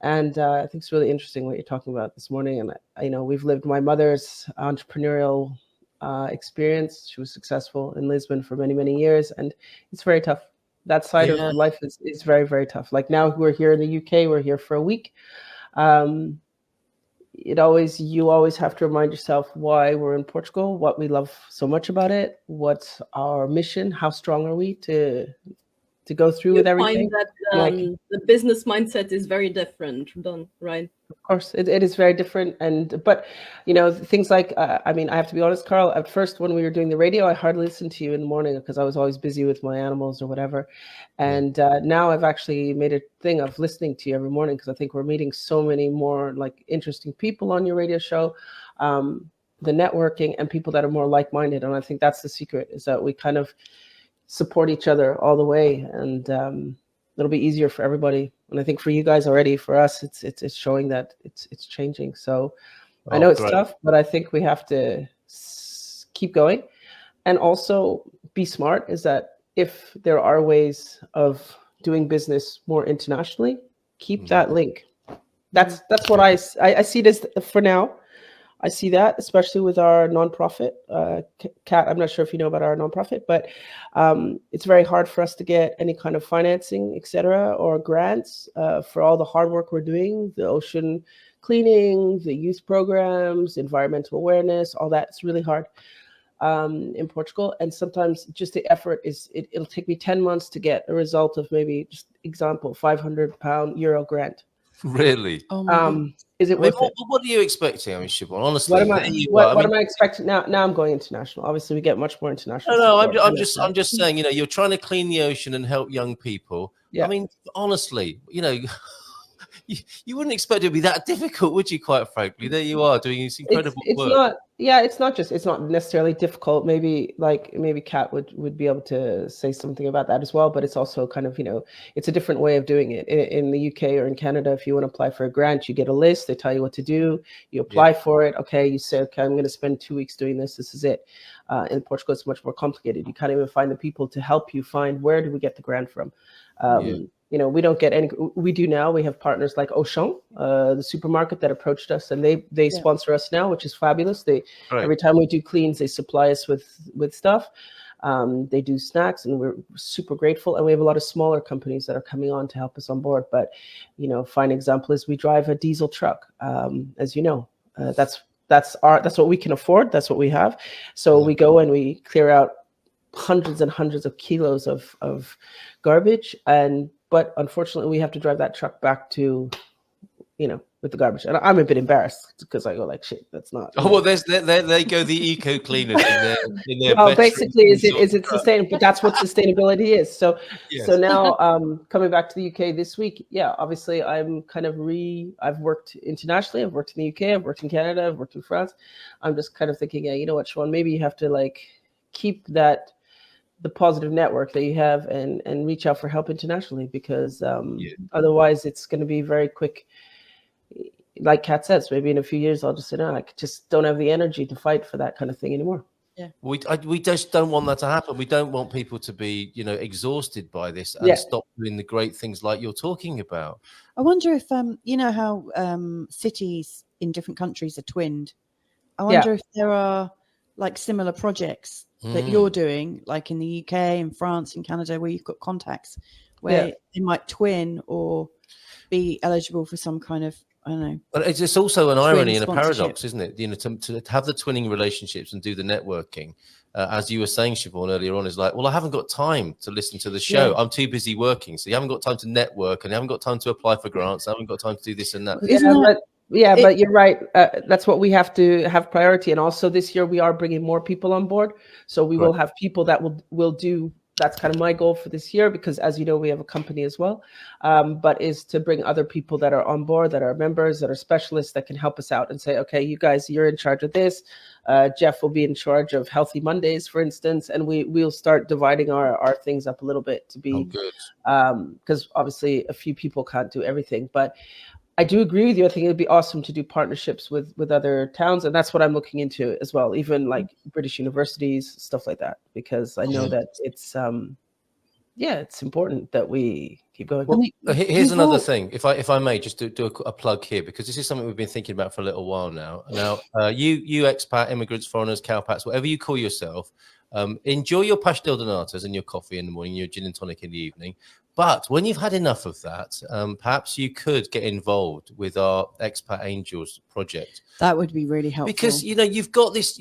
And I think it's really interesting what you're talking about this morning. And I know we've lived my mother's entrepreneurial experience. She was successful in Lisbon for many, many years, and it's very tough. That side of life is very, very tough. Like now we're here in the UK, we're here for a week. You always have to remind yourself why we're in Portugal, what we love so much about it, what's our mission, how strong are we to go through with everything. Find that the business mindset is very different, right? Of course, it is very different. But things like, I have to be honest, Carl, at first when we were doing the radio, I hardly listened to you in the morning because I was always busy with my animals or whatever. And now I've actually made a thing of listening to you every morning, because I think we're meeting so many more like interesting people on your radio show, the networking, and people that are more like-minded. And I think that's the secret, is that we kind of support each other all the way, and it'll be easier for everybody. And I think for you guys already, for us, it's showing that it's changing. So I know it's tough, but I think we have to keep going, and also be smart. Is that if there are ways of doing business more internationally, keep that link. That's what I see it as for now. I see that, especially with our nonprofit. Kat, I'm not sure if you know about our nonprofit, but it's very hard for us to get any kind of financing, etc., or grants for all the hard work we're doing, the ocean cleaning, the youth programs, environmental awareness, all that. It's really hard in Portugal. And sometimes just the effort it'll take me 10 months to get a result of maybe, just example, €500 grant. Really? Is it worth it? What are you expecting? Siobhan, honestly, what am I expecting now? Now I'm going international. Obviously, we get much more international. No, I'm just saying. You're trying to clean the ocean and help young people. Yeah. I mean, honestly, you wouldn't expect it to be that difficult, would you? Quite frankly, there you are doing this incredible work. It's not necessarily difficult. Maybe Kat would be able to say something about that as well. But it's also kind of, it's a different way of doing it. In the UK or in Canada, if you want to apply for a grant, you get a list. They tell you what to do. You apply for it. Okay, you say, okay, I'm going to spend 2 weeks doing this. This is it. In Portugal, it's much more complicated. You can't even find the people to help you find where do we get the grant from. We don't get any. We do now. We have partners like Auchan, the supermarket, that approached us, and they sponsor us now, which is fabulous. Every time we do cleans, they supply us with stuff. They do snacks, and we're super grateful. And we have a lot of smaller companies that are coming on to help us on board. But fine example is we drive a diesel truck. As you know, that's what we can afford. That's what we have. So we go and we clear out hundreds and hundreds of kilos of garbage, but unfortunately we have to drive that truck back to with the garbage. And I'm a bit embarrassed because I go like, shit, that's not. Oh, well, there go the eco cleaners in their well, basically, is it sustainable? But that's what sustainability is. So, yes. So now, coming back to the UK this week, obviously, I'm kind of I've worked internationally. I've worked in the UK. I've worked in Canada. I've worked in France. I'm just kind of thinking, you know what, Siobhan, maybe you have to like keep the positive network that you have and reach out for help internationally, because otherwise it's going to be very quick. Like Kat says, maybe in a few years I'll just say, no, I just don't have the energy to fight for that kind of thing anymore. Yeah, we just don't want that to happen. We don't want people to be, exhausted by this and stop doing the great things like you're talking about. I wonder if how cities in different countries are twinned. I wonder if there are like similar projects that you're doing, like in the UK and France and Canada, where you've got contacts where they might twin or be eligible for some kind of, I don't know. But it's also an irony and a paradox, isn't it? To have the twinning relationships and do the networking, as you were saying, Siobhan, earlier on, is like, well, I haven't got time to listen to the show. I'm too busy working. So you haven't got time to network, and you haven't got time to apply for grants. I haven't got time to do this and that. But you're right. That's what we have to have priority. And also this year we are bringing more people on board. So we will have people that will do. That's kind of my goal for this year, because as you know, we have a company as well, but is to bring other people that are on board, that are members, that are specialists, that can help us out and say, okay, you guys, you're in charge of this. Jeff will be in charge of Healthy Mondays, for instance, and we'll start dividing our things up a little bit to be, because obviously a few people can't do everything. But I do agree with you. I think it'd be awesome to do partnerships with other towns. And that's what I'm looking into as well, even like British universities, stuff like that, because I know that it's, it's important that we keep going. Well, here's another thing, if I may just do a plug here, because this is something we've been thinking about for a little while now. Now, you expat, immigrants, foreigners, cowpats, whatever you call yourself, enjoy your pastel de natas and your coffee in the morning, your gin and tonic in the evening. But when you've had enough of that, perhaps you could get involved with our Expat Angels project. That would be really helpful, because you've got this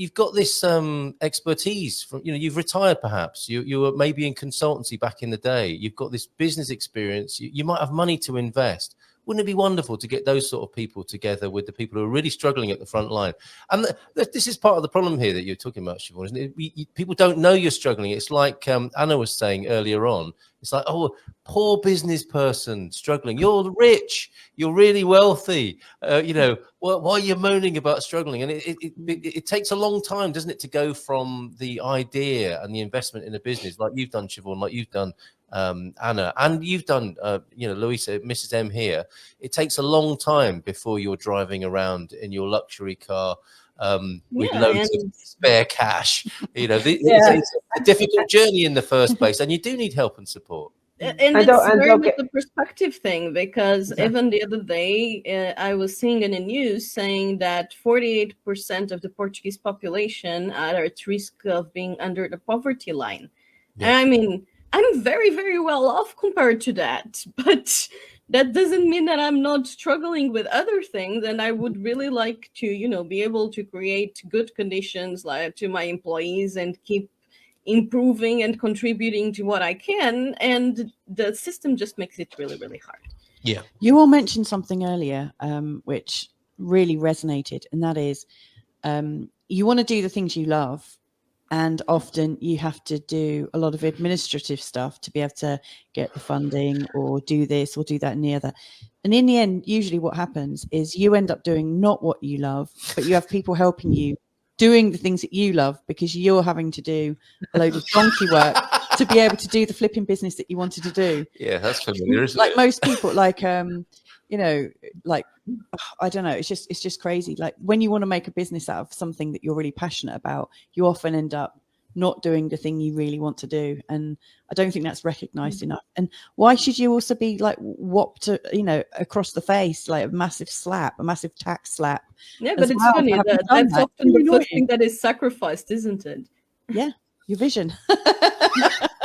expertise from you've retired, perhaps you were maybe in consultancy back in the day. You've got this business experience. You might have money to invest. Wouldn't it be wonderful to get those sort of people together with the people who are really struggling at the front line? And this is part of the problem here that you're talking about, Siobhan, isn't it? People don't know you're struggling. It's like Anna was saying earlier on. It's like, oh, poor business person struggling. You're rich. You're really wealthy. Why are you moaning about struggling? And it takes a long time, doesn't it, to go from the idea and the investment in a business like you've done, Siobhan, like you've done, Anna, and you've done, Louisa, Mrs. M here. It takes a long time before you're driving around in your luxury car with loads of spare cash. It's a difficult journey in the first place, and you do need help and support. And it's very much a perspective thing, because even the other day, I was seeing in the news saying that 48% of the Portuguese population are at risk of being under the poverty line. Yeah. And I mean, I'm very, very well off compared to that, but that doesn't mean that I'm not struggling with other things. And I would really like to, be able to create good conditions to my employees and keep improving and contributing to what I can. And the system just makes it really, really hard. Yeah. You all mentioned something earlier, which really resonated. And that is, you want to do the things you love. And often you have to do a lot of administrative stuff to be able to get the funding or do this or do that and the other. And in the end, usually what happens is you end up doing not what you love, but you have people helping you doing the things that you love, because you're having to do a load of donkey work to be able to do the flipping business that you wanted to do. Yeah, that's familiar, isn't like it? Most people, I don't know, it's just crazy. Like when you want to make a business out of something that you're really passionate about, you often end up not doing the thing you really want to do. And I don't think that's recognized enough. And why should you also be like whopped, across the face, like a massive tax slap? Yeah, but it's funny that's often the first thing that is sacrificed, isn't it? Yeah, your vision.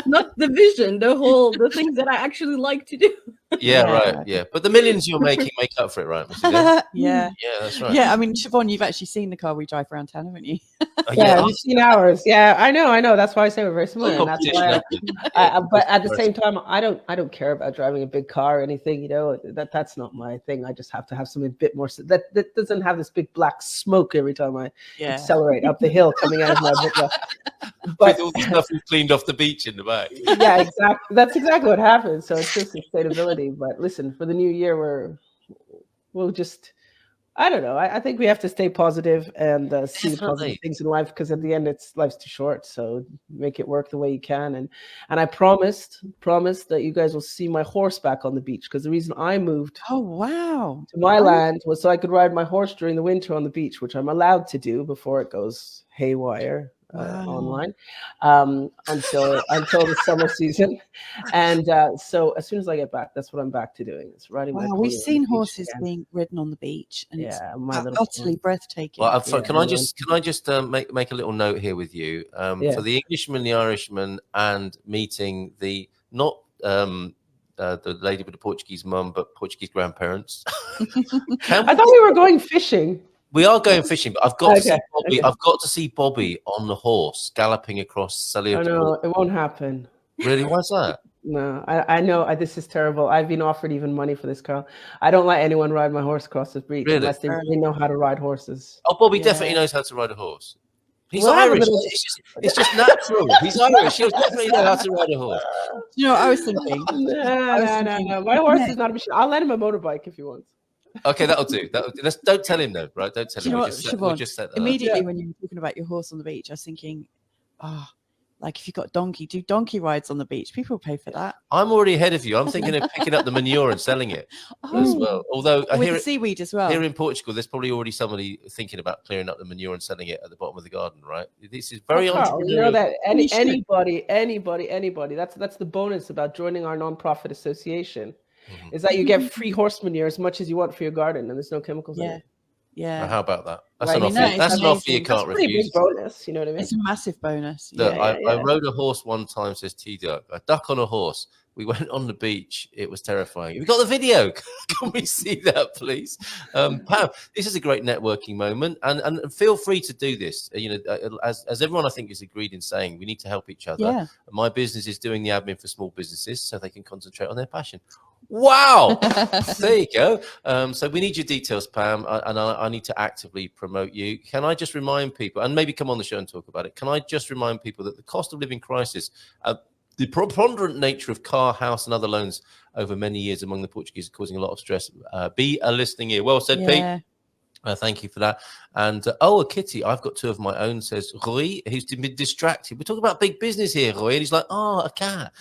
Not the vision, the things that I actually like to do. Yeah, right. Yeah, but the millions you're making make up for it, right, Mrs. M? Yeah. Yeah, that's right. Yeah, I mean, Siobhan, you've actually seen the car we drive around town, haven't you? Yeah, you've seen ours. Yeah, I know. That's why I say we're very similar. And that's why. But at the same time, I don't care about driving a big car or anything. You know, that's not my thing. I just have to have something a bit more that doesn't have this big black smoke every time I accelerate up the hill coming out of my book. But with all the stuff we've cleaned off the beach in the back. Yeah, exactly. That's exactly what happens. So it's just sustainability. But listen, for the new year, we'll just. I don't know. I think we have to stay positive and see positive things in life, because at the end, life's too short. So make it work the way you can. And I promised that you guys will see my horse back on the beach, because the reason I moved to my land was so I could ride my horse during the winter on the beach, which I'm allowed to do before it goes haywire. Online until the summer season, and so as soon as I get back, that's what I'm back to doing. It's riding. Wow, we've seen horses being ridden on the beach, and it's utterly breathtaking. Well, can I just make a little note here with you for the Englishman, the Irishman, and meeting the lady with the Portuguese mum, but Portuguese grandparents. I thought we were going fishing. We are going fishing, but I've got to see Bobby. I've got to see Bobby on the horse galloping across Celio. Oh, no, it won't happen. Really? Why's that? No, I know this is terrible. I've been offered even money for this, Carl. I don't let anyone ride my horse across the beach unless they really know how to ride horses. Oh, Bobby definitely knows how to ride a horse. He's Irish. It's just natural. He's Irish. He'll definitely know how to ride a horse. You know, I was thinking. No. My horse is not a machine. I'll let him a motorbike if he wants. Okay, that'll do. Don't tell him though, right? Don't tell him. We'll just set that immediately when you were talking about your horse on the beach, I was thinking, like if you've got donkey, do donkey rides on the beach. People pay for that. I'm already ahead of you. I'm thinking of picking up the manure and selling it as well. Although I hear seaweed as well. Here in Portugal, there's probably already somebody thinking about clearing up the manure and selling it at the bottom of the garden, right? This is very entrepreneurial. You know that anybody. That's the bonus about joining our nonprofit association. Is that you get free horse manure as much as you want for your garden, and there's no chemicals in it. Yeah. How about that? That's an offer. That's an offer you can't refuse. Big bonus, you know what I mean? It's a massive bonus. Look, I rode a horse one time, says T-Duck. A duck on a horse. We went on the beach. It was terrifying. We got the video. Can we see that, please? Pam, this is a great networking moment, and feel free to do this. You know, as everyone I think is agreed in saying, we need to help each other. Yeah. My business is doing the admin for small businesses so they can concentrate on their passion. Wow, there you go. So we need your details, Pam, and I need to actively promote you. Can I just remind people, and maybe come on the show and talk about it? Can I just remind people that the cost of living crisis, the preponderant nature of car, house, and other loans over many years among the Portuguese are causing a lot of stress. Be a listening ear. Well said, Pete. Thank you for that. And a kitty. I've got two of my own, says Rui, who's been distracted. We're talking about big business here, Rui. And he's like, a cat.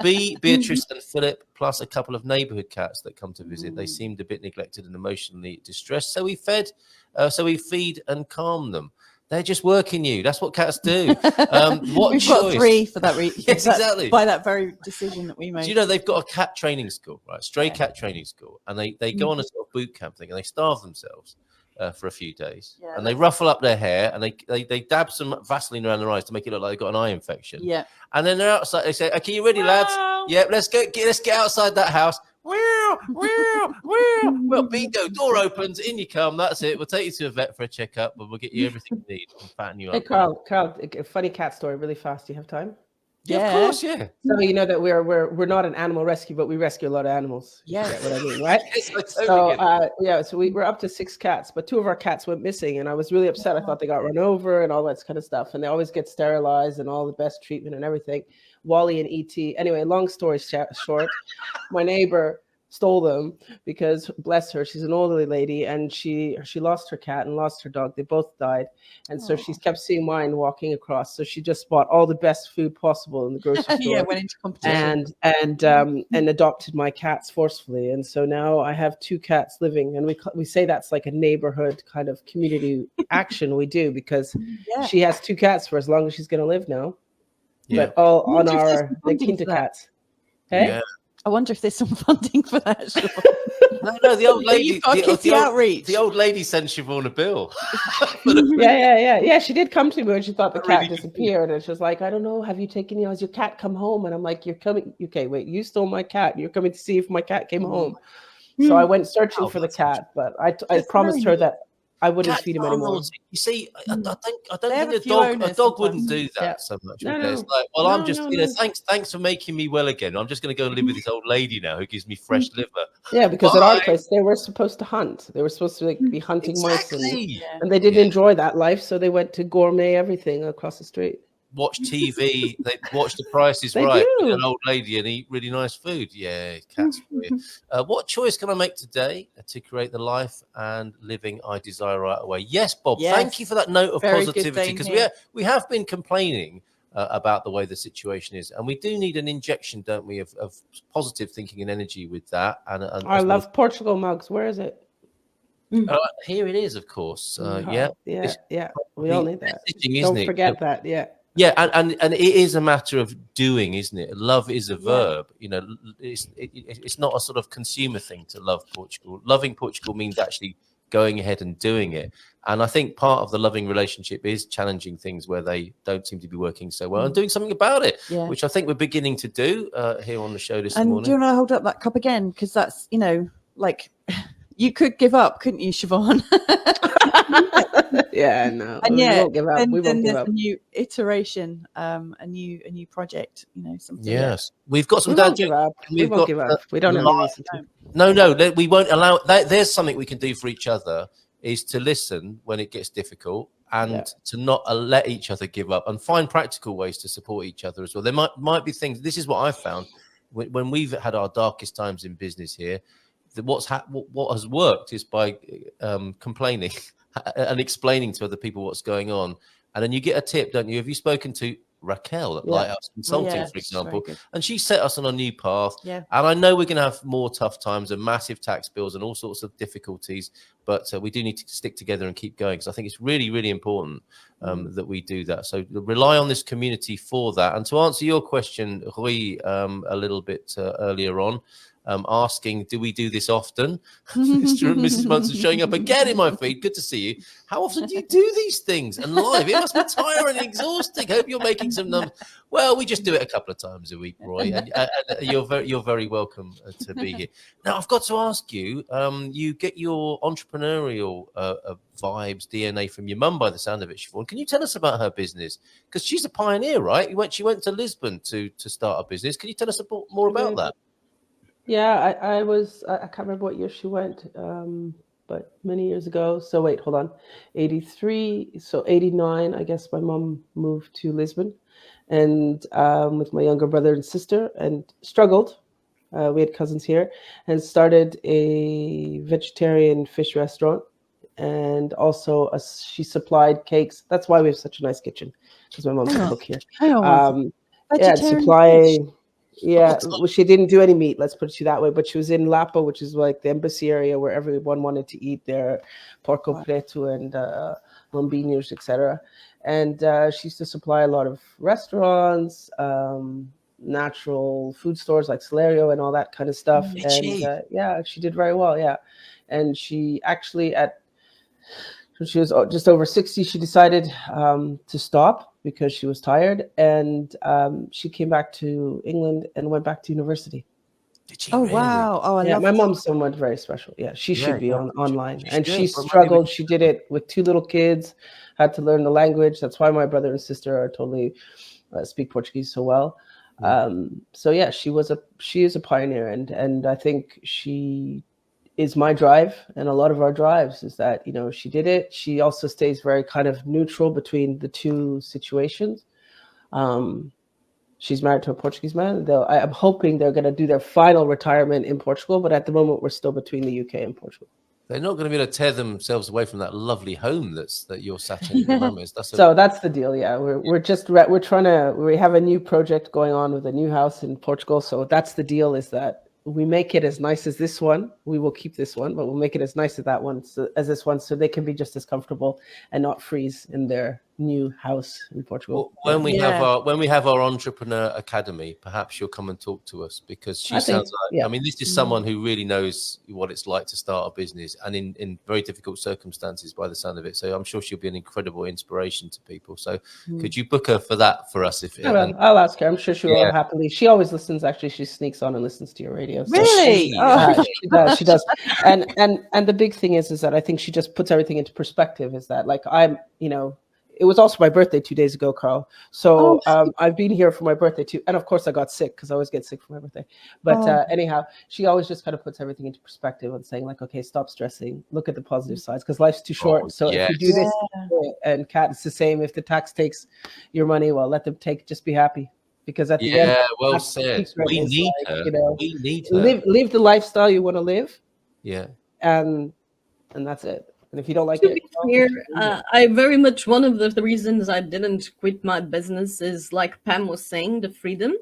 Beatrice and Philip, plus a couple of neighborhood cats that come to visit. They seemed a bit neglected and emotionally distressed. So we feed and calm them. They're just working you. That's what cats do. We've got 3 for that reason. Yes, exactly. By that very decision that we made. Do you know they've got a cat training school, right? Stray cat training school. And they go on a sort of boot camp thing and they starve themselves for a few days. Yeah, and they ruffle up their hair and they dab some Vaseline around their eyes to make it look like they've got an eye infection. Yeah. And then they're outside. They say, okay, you ready, lads? Yeah, let's get outside that house. Well, bingo, door opens, in you come. That's it. We'll take you to a vet for a checkup, but we'll get you everything you need and fatten you up. Hey, Carl, a funny cat story, really fast. Do you have time? Yeah, of course, yeah. So you know that we're not an animal rescue, but we rescue a lot of animals. Yeah, what I mean, right? So we're up to 6 cats, but 2 of our cats went missing, and I was really upset. I thought they got run over and all that kind of stuff, and they always get sterilized and all the best treatment and everything. Wally and ET. Anyway, long story short, my neighbor stole them because, bless her, she's an elderly lady and she lost her cat and lost her dog. They both died. And so she's kept seeing mine walking across. So she just bought all the best food possible in the grocery store. Yeah, went into competition. And adopted my cats forcefully. And so now I have 2 cats living, and we say that's like a neighborhood kind of community action we do, because she has 2 cats for as long as she's going to live now. Yeah. But all on our Quinta cats. Hey? Yeah. I wonder if there's some funding for that. No, the old lady. You've got kitty outreach. The old lady sent Siobhan a bill. Yeah. She did come to me when she thought the cat really disappeared, and she was like, "I don't know. Have you taken? Has your cat come home?" And I'm like, "You're coming. Okay, wait. You stole my cat. You're coming to see if my cat came home." So I went searching for the cat, but I promised her that I wouldn't feed him anymore. You see, I don't They think have a dog wouldn't do that so much. It's like, well, I'm just, thanks for making me well again. I'm just going to go and live with this old lady now who gives me fresh liver. Yeah, because at our place they were supposed to hunt. They were supposed to be hunting mice, and they didn't enjoy that life, so they went to gourmet everything across the street. Watch TV, they watch The Price is Right with an old lady and eat really nice food. Yeah, cats for you. What choice can I make today to create the life and living I desire right away? Yes, Bob, thank you for that note of positivity, because we have been complaining about the way the situation is, and we do need an injection, don't we, of positive thinking and energy with that. And I love Portugal mugs. Where is it? Here it is, of course. Yeah. We all need that. Don't forget that. Yeah. Yeah, and it is a matter of doing, isn't it? Love is a verb. You know, it's not a sort of consumer thing to love Portugal. Loving Portugal means actually going ahead and doing it. And I think part of the loving relationship is challenging things where they don't seem to be working so well and doing something about it, which I think we're beginning to do here on the show this morning. And do you want to hold up that cup again? Because that's, like you could give up, couldn't you, Siobhan? Yeah, no. And we won't give up. And we won't then give there's up. a new iteration, a new project. Something. Yes, we've got some. We won't give up. We won't give up. We don't have any reason to. No, we won't allow that. There's something we can do for each other, is to listen when it gets difficult and to not let each other give up, and find practical ways to support each other as well. There might be things. This is what I found when we've had our darkest times in business here. What has worked is by complaining and explaining to other people what's going on. And then you get a tip, don't you? Have you spoken to Raquel at Lighthouse Consulting, for example? And she set us on a new path. Yeah. And I know we're going to have more tough times and massive tax bills and all sorts of difficulties, but we do need to stick together and keep going, because I think it's really, really important that we do that. So rely on this community for that. And to answer your question, Rui, a little bit earlier on, asking, do we do this often? Mrs. Munson showing up again in my feed. Good to see you. How often do you do these things and live? It must be tiring and exhausting. Hope you're making some numbers. Well, we just do it a couple of times a week, Roy. And you're very welcome to be here. Now, I've got to ask you. You get your entrepreneurial vibes, DNA from your mum, by the sound of it, Siobhan. Can you tell us about her business? Because she's a pioneer, right? She went to Lisbon to start a business. Can you tell us more about that? Yeah, I can't remember what year she went, but many years ago. So wait, hold on. 83, so 89, I guess my mom moved to Lisbon, and with my younger brother and sister, and struggled. We had cousins here, and started a vegetarian fish restaurant. And also she supplied cakes. That's why we have such a nice kitchen, because my mom can cook here. Supply. Yeah, well, she didn't do any meat, let's put it that way, but she was in Lapa, which is like the embassy area where everyone wanted to eat their porco preto and lombinhos, etc. And she used to supply a lot of restaurants, natural food stores like Celerio and all that kind of stuff. And she did very well. Yeah. And she actually when she was just over 60, she decided to stop because she was tired, and she came back to England and went back to university. Did she? Oh, really? Wow! Oh, I love my mom's someone very special. Yeah, she should be online, and she struggled. She did it with 2 little kids, had to learn the language. That's why my brother and sister are totally speak Portuguese so well. She is a pioneer, and I think she is my drive, and a lot of our drives is that, she did it. She also stays very kind of neutral between the two situations. She's married to a Portuguese man. I'm hoping they're going to do their final retirement in Portugal, but at the moment we're still between the UK and Portugal. They're not going to be able to tear themselves away from that lovely home that you're sat in at the moment. So that's the deal. Yeah, we have a new project going on with a new house in Portugal. So that's the deal, is that we make it as nice as this one. We will keep this one, but we'll make it as nice as that one, as this one, so they can be just as comfortable and not freeze in their new house in Portugal. Well, when we have our entrepreneur academy, perhaps you'll come and talk to us, because she sounds like, I mean, this is someone who really knows what it's like to start a business, and in very difficult circumstances by the sound of it. So I'm sure she'll be an incredible inspiration to people. So could you book her for that for us? I'll ask her. I'm sure she will happily. She always listens. Actually, she sneaks on and listens to your radio. So really? She does. And the big thing is that I think she just puts everything into perspective. Is that, like, I'm, it was also my birthday 2 days ago, Carl. So I've been here for my birthday too. And of course I got sick, because I always get sick for my birthday. But anyhow, she always just kind of puts everything into perspective and saying, like, okay, stop stressing. Look at the positive sides, because life's too short. So if you do this, and Kat, it's the same. If the tax takes your money, well, let them take, just be happy. Because at the end, well said. We need her. We need her. Live the lifestyle you want to live. Yeah. And that's it. And if you don't like to it, be clear, I very much, one of the reasons I didn't quit my business is, like Pam was saying, the freedom.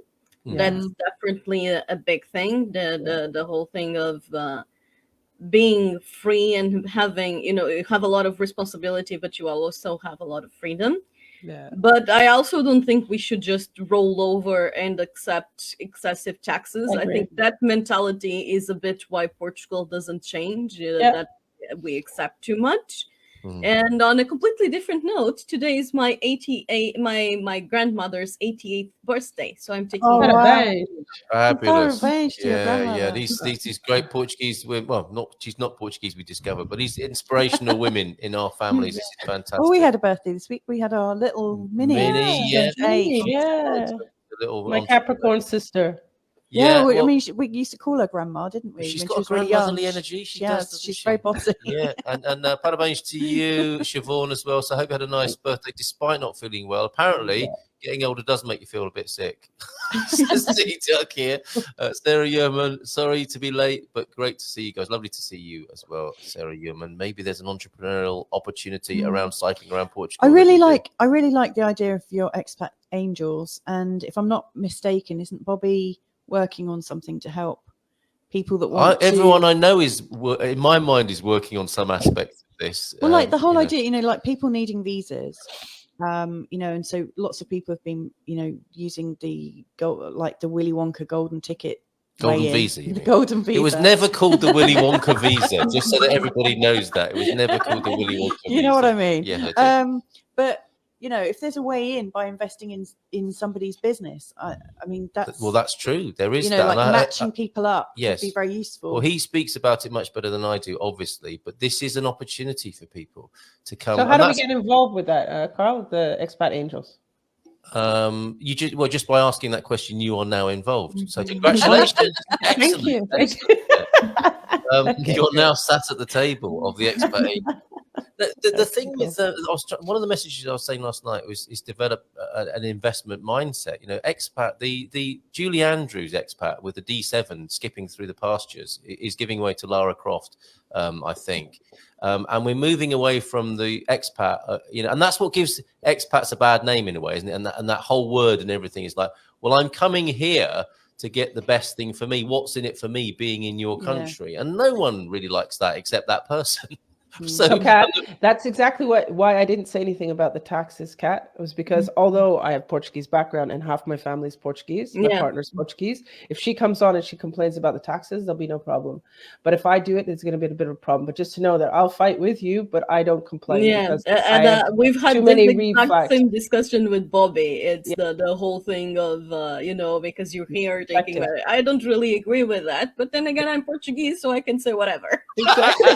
That's definitely a big thing. The whole thing of being free and having, you have a lot of responsibility, but you also have a lot of freedom. Yeah. But I also don't think we should just roll over and accept excessive taxes. I think that mentality is a bit why Portugal doesn't change. That we accept too much. And on a completely different note, today is my my grandmother's 88th birthday, so I'm taking fabulous. These great Portuguese women. She's not Portuguese, we discovered, but these inspirational women in our families. This is fantastic. Oh, we had a birthday this week. We had our little mini. My Capricorn sister. Yeah, I mean, we used to call her grandma, didn't we? She's when got she was a really grandmotherly young. energy. She's very bossy. Yeah, and parabéns to you, Siobhan, as well. So I hope you had a nice birthday, despite not feeling well. Apparently, getting older does make you feel a bit sick. Duck here. Sarah Yeoman, sorry to be late, but great to see you guys. Lovely to see you as well, Sarah Yeoman. Maybe there's an entrepreneurial opportunity around cycling around Portugal. I really like the idea of your expat angels, and if I'm not mistaken, isn't Bobby working on something to help people that want everyone I know is, in my mind, is working on some aspect of this. Well, like the whole idea, like people needing visas, and so lots of people have been, using the Willy Wonka golden ticket. Golden visa. The golden visa. It was never called the Willy Wonka visa, just so that everybody knows that. It was never called the Willy Wonka visa. You know what I mean? Yeah, I do. But if there's a way in by investing in somebody's business, I mean, that's true. There is that. Like matching people up would be very useful. Well, he speaks about it much better than I do, obviously, but this is an opportunity for people to come. So how do we get involved with that, Carl, the Expat Angels? Just by asking that question, you are now involved. So congratulations. Thank you. You're now sat at the table of the Expat Angels. The thing with one of the messages I was saying last night is develop an investment mindset. Expat, the Julie Andrews Expat with the D7 skipping through the pastures is giving way to Lara Croft, I think. And we're moving away from the expat, and that's what gives expats a bad name in a way, isn't it? And that whole word and everything is like, well, I'm coming here to get the best thing for me. What's in it for me being in your country? And no one really likes that except that person. So Kat, that's exactly why I didn't say anything about the taxes, Kat. It was because although I have Portuguese background and half my family's Portuguese, my partner's Portuguese, if she comes on and she complains about the taxes, there'll be no problem. But if I do it, it's going to be a bit of a problem. But just to know that I'll fight with you, but I don't complain. Yeah, and we've had the exact same discussion with Bobby. It's the whole thing of, because you're here taking I don't really agree with that. But then again, I'm Portuguese, so I can say whatever. Exactly.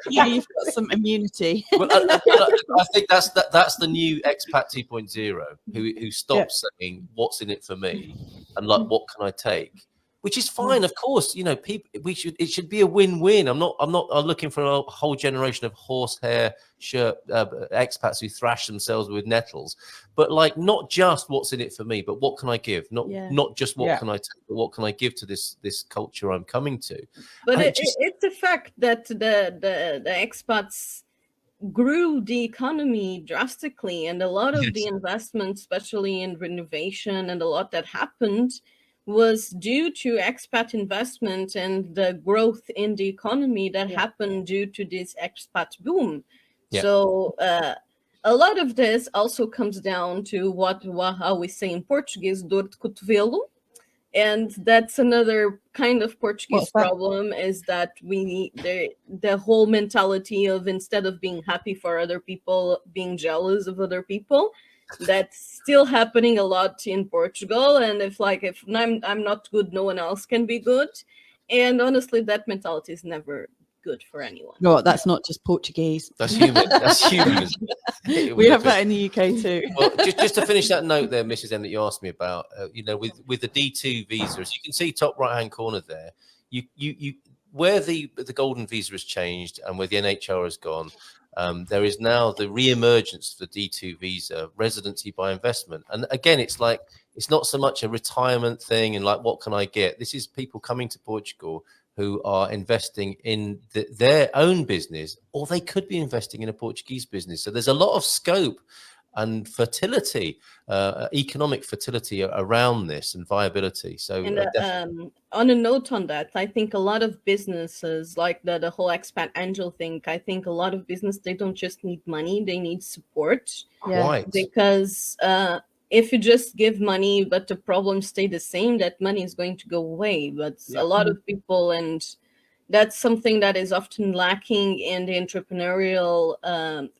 You've got some immunity. Well, I think that's the new expat 2.0 who stops saying what's in it for me and like what can I take, which is fine, of course. People, it should be a win-win. I'm not looking for a whole generation of horsehair shirt expats who thrash themselves with nettles, but like not just what's in it for me, but what can I give? Not just what can I take, but what can I give to this culture I'm coming to? But it's a fact that the expats grew the economy drastically, and a lot of the investment, especially in renovation, and a lot that happened was due to expat investment and the growth in the economy that happened due to this expat boom. Yeah. So a lot of this also comes down to how we say in Portuguese, dor de cotovelo. And that's another kind of Portuguese problem, is that we need the whole mentality of, instead of being happy for other people, being jealous of other people. That's still happening a lot in Portugal. And if I'm not good, no one else can be good. And honestly, that mentality is never good for anyone. No, that's not just Portuguese. That's human. That's human. We have that in the UK too. Well, just to finish that note there, Mrs. M, that you asked me about, with the D2 visa, as you can see, top right hand corner there, you where the golden visa has changed and where the NHR has gone. There is now the re-emergence of the D2 visa, residency by investment. And again, it's not so much a retirement thing and like, what can I get? This is people coming to Portugal who are investing in their own business, or they could be investing in a Portuguese business. So there's a lot of scope and fertility, economic fertility around this, and viability. So on a note on that, I think a lot of businesses, like the whole expat angel thing, I think a lot of business, they don't just need money, they need support. Quite. Because if you just give money but the problems stay the same, that money is going to go away. But a lot of people, and that's something that is often lacking in the entrepreneurial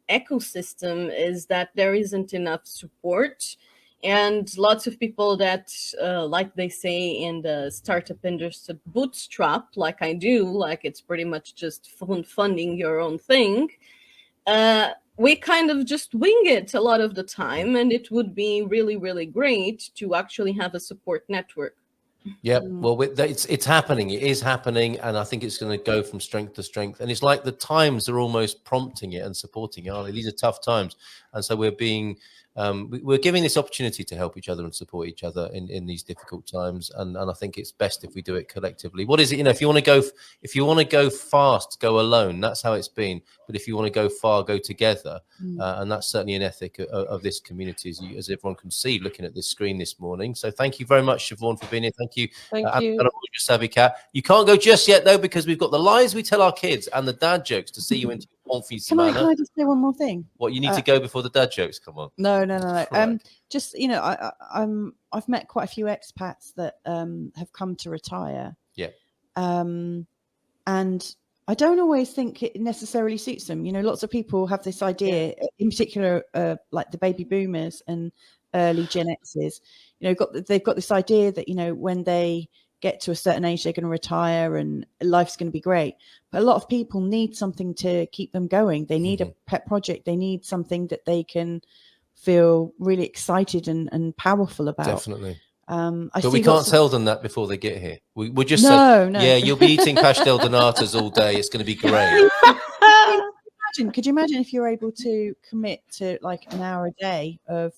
ecosystem, is that there isn't enough support. And lots of people that, like they say in the startup industry, bootstrap, like I do, like it's pretty much just funding your own thing. We kind of just wing it a lot of the time, and it would be really, really great to actually have a support network. Yeah, well, it's happening. It is happening, and I think it's going to go from strength to strength. And it's like the times are almost prompting it and supporting it, aren't they? These are tough times, and so we're giving this opportunity to help each other and support each other in these difficult times. And I think it's best if we do it collectively. What is it? If you want to go fast, go alone. That's how it's been. But if you want to go far, go together. And that's certainly an ethic of this community, as everyone can see looking at this screen this morning. So thank you very much, Siobhan, for being here. Thank you. Savvy Cat. You can't go just yet though, because we've got the lies we tell our kids and the dad jokes to see you into Can I just say one more thing? What, you need to go before the dad jokes? Come on. No. Just I've met quite a few expats that have come to retire. Yeah. And I don't always think it necessarily suits them. Lots of people have this idea, in particular, like the baby boomers and early Gen X's. They've got this idea that when they get to a certain age, they're going to retire and life's going to be great. But a lot of people need something to keep them going. They need a pet project. They need something that they can feel really excited and powerful about. Definitely. But we can't tell them that before they get here. We're just no. Yeah, you'll be eating pastel de natas all day. It's going to be great. Could you imagine if you're able to commit to like an hour a day of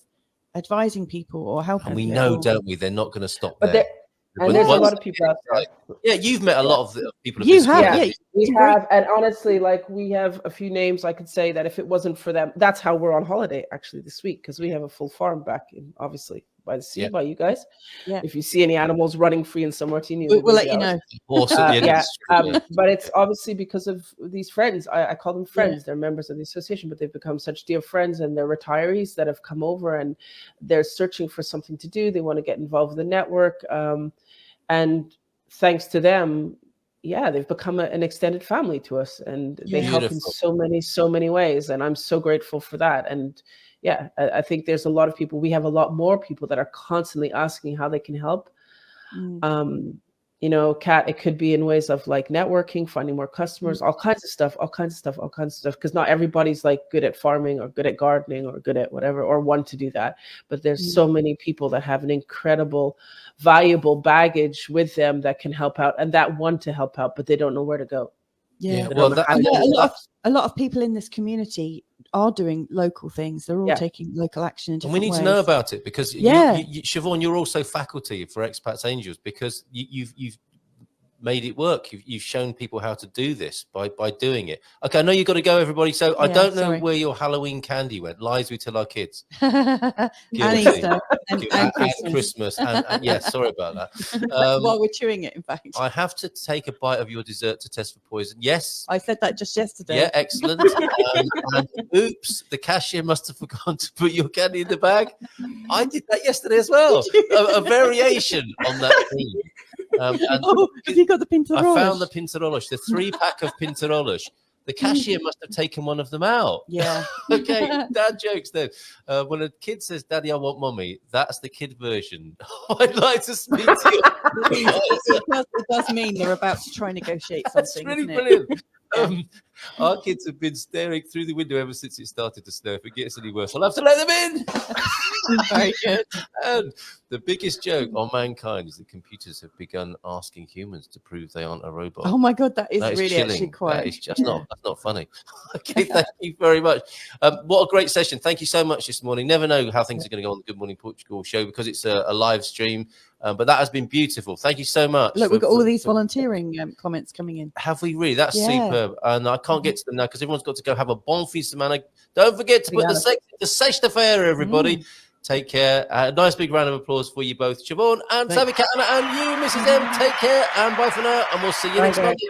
advising people or helping? And we people? know, don't we? They're not going to stop But there. And there's a lot of people out there. Yeah, you've met a lot of the people. You have, yeah. We have, and honestly, like we have a few names I could say that if it wasn't for them, that's how we're on holiday actually this week, because we have a full farm back in, obviously, by the sea, by you guys. Yeah. If you see any animals running free in San Martin, we'll let you know. But it's obviously because of these friends. I call them friends. They're members of the association, but they've become such dear friends, and they're retirees that have come over and they're searching for something to do. They want to get involved with the network. And thanks to them, they've become an extended family to us, and they help in so many ways. And I'm so grateful for that. And I think there's a lot of people. We have a lot more people that are constantly asking how they can help. Kat, it could be in ways of like networking, finding more customers, all kinds of stuff. Because not everybody's like good at farming or good at gardening or good at whatever, or want to do that. But there's so many people that have an incredible, valuable baggage with them that can help out, and that want to help out, but they don't know where to go. Yeah. Well, a lot of people in this community are doing local things. They're all taking local action in different ways. And we need to know about it, because Siobhan, you're also faculty for Expats Angels, because you've made it work. You've shown people how to do this by doing it. Okay, I know you've got to go, everybody. So I don't know where your Halloween candy went. Lies we tell our kids. And Easter and Christmas. And yeah, sorry about that. While we're chewing it, in fact. I have to take a bite of your dessert to test for poison. Yes. I said that just yesterday. Yeah, excellent. And oops, the cashier must have forgotten to put your candy in the bag. I did that yesterday as well. A variation on that theme. And have you got the pintarolas? I found the pintarolas, the 3-pack of pintarolas. The cashier must have taken one of them out. Yeah. Okay, dad jokes then. When a kid says, Daddy, I want mommy, that's the kid version. I'd like to speak to you. It does mean they're about to try and negotiate something. That's really brilliant. Our kids have been staring through the window ever since it started to snow. If it gets any worse, I'll have to let them in. Very good. And the biggest joke on mankind is that computers have begun asking humans to prove they aren't a robot. Oh my God, that is really chilling. actually quite. That is just that's not funny. Okay, thank you very much. What a great session. Thank you so much this morning. Never know how things are going to go on the Good Morning Portugal show because it's a live stream. But that has been beautiful. Thank you so much. Look, we've got all these volunteering comments coming in. Have we really? That's superb. And I can't get to them now because everyone's got to go have a bon fin semana. Don't forget to put the sexta fair, everybody. Take care. A nice big round of applause for you both, Siobhan and Savikana, and you, Mrs. M. Take care and bye for now. And we'll see you next Monday.